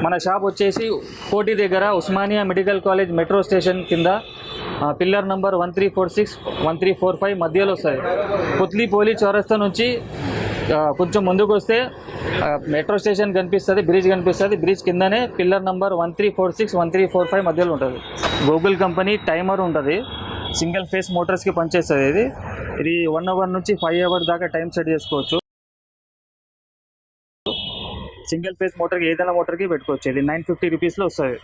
మన షాప్ వచ్చేసి కోటి దగ్గర Osmania medical college metro station కింద పిల్లర్ నంబర్ 1346 1345 మధ్యలో వస్తుంది. పుత్లీ పోలీస్ చౌరస్తా నుంచి కొంచెం ముందుకు వస్తే మెట్రో స్టేషన్ కనిపిస్తుంది, బ్రిడ్జ్ కనిపిస్తుంది. బ్రిడ్జ్ కిందనే పిల్లర్ నంబర్ 1346 1345 మధ్యలో ఉంటుంది. గూగుల్ కంపెనీ టైమర్ ఉంటుంది, సింగిల్ ఫేస్ మోటార్స్కి పనిచేస్తుంది. ఇది 1 అవర్ నుంచి 5 అవర్స్ దాకా టైం సెట్ చేసుకోవచ్చు. సింగిల్ ఫేస్ మోటార్కి ఏదైనా మోటార్కి పెట్టుకోవచ్చు. ఇది 950 రూపీస్లో వస్తుంది.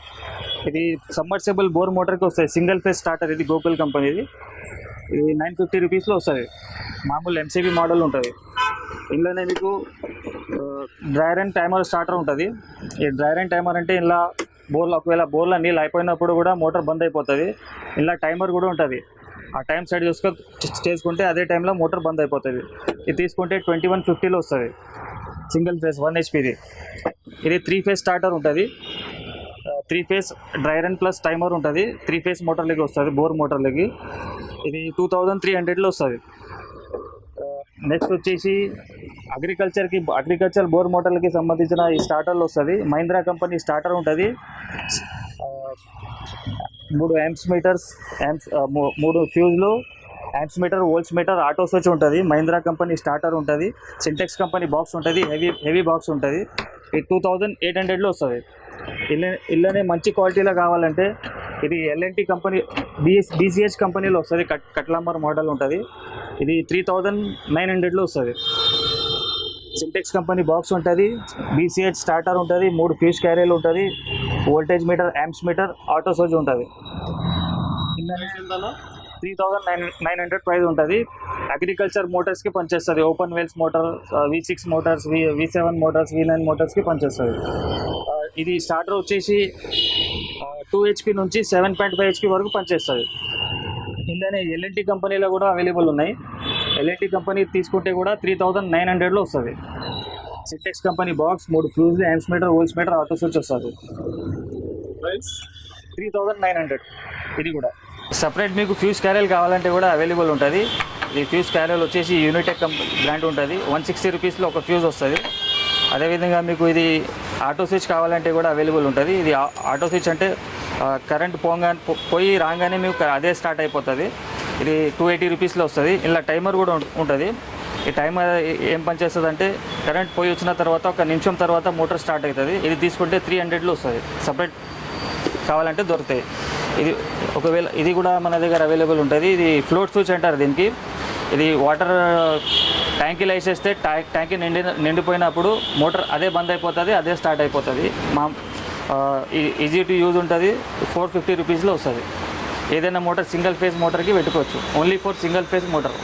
ఇది సమ్మర్సిబుల్ బోర్ మోటార్కి వస్తుంది, సింగిల్ ఫేస్ స్టార్టర్. ఇది గూగుల్ కంపెనీది. ఇది 950 రూపీస్లో వస్తుంది. మామూలు ఎంసీబీ మోడల్ ఉంటుంది. ఇందులోనే మీకు డ్రైర్ అండ్ టైమర్ స్టార్టర్ ఉంటుంది. ఈ డ్రైర్ అండ్ టైమర్ అంటే ఇలా ఒకవేళ బోర్లో నీళ్ళు అయిపోయినప్పుడు కూడా మోటార్ బంద్ అయిపోతుంది. ఇలా టైమర్ కూడా ఉంటుంది. ఆ టైం సెట్ చేసుకుంటే అదే టైంలో మోటార్ బంద్ అయిపోతుంది. ఇది తీసుకుంటే 2150లో వస్తుంది. Single phase 1 HP. ఇది 3 ఫేస్ స్టార్టర్ ఉంటుంది. 3 face dryer and plus timer ఉంటుంది. 3 ఫేస్ మోటార్లకి వస్తుంది, బోర్ మోటార్లకి. ఇది 2300లో వస్తుంది. నెక్స్ట్ వచ్చేసి అగ్రికల్చర్ బోర్ మోటార్లకి సంబంధించిన ఈ స్టార్టర్లు వస్తుంది. మహీంద్రా కంపెనీ స్టార్టర్ ఉంటుంది. 3 యాంప్స్ మీటర్స్, 3 ఫ్యూజ్లు, amps meter, volts meter, auto switch ఉంటుంది. మహీంద్రా కంపెనీ స్టార్టర్ ఉంటుంది. సింటెక్స్ కంపెనీ బాక్స్ ఉంటుంది, హెవీ బాక్స్ ఉంటుంది. ఇది 2800లో వస్తుంది. ఇళ్ళనే మంచి క్వాలిటీలో కావాలంటే ఇది ఎల్ఎన్టీ కంపెనీ బీసీహెచ్ కంపెనీలో వస్తుంది. కట్లాంబర్ మోడల్ ఉంటుంది. ఇది 3900లో వస్తుంది. సింటెక్స్ కంపెనీ బాక్స్ ఉంటుంది, బీసీహెచ్ స్టార్టర్ ఉంటుంది, 3 ఫ్యూజ్ క్యారీలు ఉంటుంది, voltage meter, amps meter, auto switch ఉంటుంది. 3900 ప్రైస్ ఉంటుంది. అగ్రికల్చర్ మోటార్స్కి పనిచేస్తుంది. Open wells motor, V6 motors, V7 motors, V9 మోటార్స్కి పనిచేస్తుంది. ఇది స్టార్టర్ వచ్చేసి 2 HP నుంచి 7.5 HP వరకు పనిచేస్తుంది. ఇందులోనే ఎల్ఎన్టీ కంపెనీలో కూడా అవైలబుల్ ఉన్నాయి. ఎల్ఎన్టీ కంపెనీ తీసుకుంటే కూడా 3900లో వస్తుంది. సింటెక్స్ కంపెనీ బాక్స్, 3 ఫ్యూజ్లు, amps meter, volts meter, auto switch వస్తుంది. ప్రైస్ 3900. ఇది కూడా సపరేట్ మీకు ఫ్యూజ్ క్యారియల్ కావాలంటే కూడా అవైలబుల్ ఉంటుంది. ఈ ఫ్యూజ్ క్యారియల్ వచ్చేసి యూనిటెక్ బ్రాండ్ ఉంటుంది. 160 రూపీస్లో ఒక ఫ్యూజ్ వస్తుంది. అదేవిధంగా మీకు ఇది ఆటో స్విచ్ కావాలంటే కూడా అవైలబుల్ ఉంటుంది. ఇది ఆటో స్విచ్ అంటే కరెంట్ పోయి రాగానే మీకు అదే స్టార్ట్ అయిపోతుంది. ఇది 280 రూపీస్లో వస్తుంది. ఇలా టైమర్ కూడా ఉంటుంది. ఈ టైమర్ ఏం పనిచేస్తుంది అంటే కరెంట్ పోయి వచ్చిన తర్వాత 1 నిమిషం తర్వాత మోటార్ స్టార్ట్ అవుతుంది. ఇది తీసుకుంటే 300లో వస్తుంది. సపరేట్ కావాలంటే దొరుకుతాయి. ఒకవేళ ఇది కూడా మన దగ్గర అవైలబుల్ ఉంటుంది. ఇది ఫ్లోట్ స్విచ్ అంటారు దీనికి. ఇది వాటర్ ట్యాంకీలో వేసేస్తే ట్యాంకీ నిండిపోయినప్పుడు మోటార్ అదే బంద్ అయిపోతుంది, అదే స్టార్ట్ అయిపోతుంది. ఈజీ టు యూజ్ ఉంటుంది. 450 రూపీస్లో వస్తుంది. ఏదైనా మోటార్ సింగిల్ ఫేస్ మోటార్కి పెట్టుకోవచ్చు. Only for single phase motor.